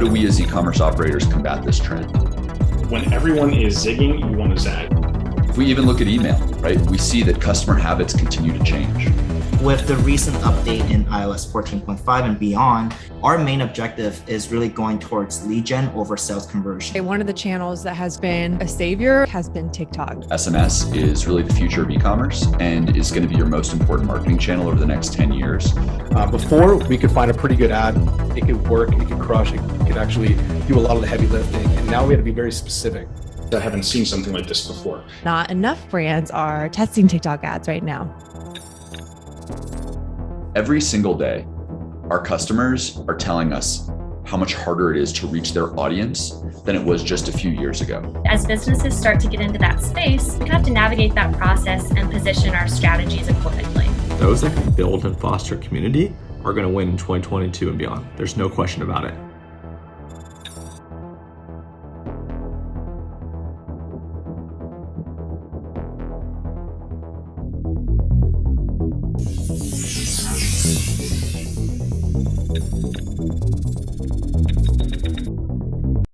do we as e-commerce operators combat this trend? When everyone is zigging, you want to zag. If we even look at email, right, we see that customer habits continue to change. With the recent update in iOS 14.5 and beyond, our main objective is really going towards lead gen over sales conversion. One of the channels that has been a savior has been TikTok. SMS is really the future of e-commerce and is going to be your most important marketing channel over the next 10 years. Before, we could find a pretty good ad, it could work, it could crush, it could actually do a lot of the heavy lifting, and now we have to be very specific. I haven't seen something like this before. Not enough brands are testing TikTok ads right now. Every single day, our customers are telling us how much harder it is to reach their audience than it was just a few years ago. As businesses start to get into that space, we have to navigate that process and position our strategies accordingly. Those that can build and foster community are going to win in 2022 and beyond. There's no question about it.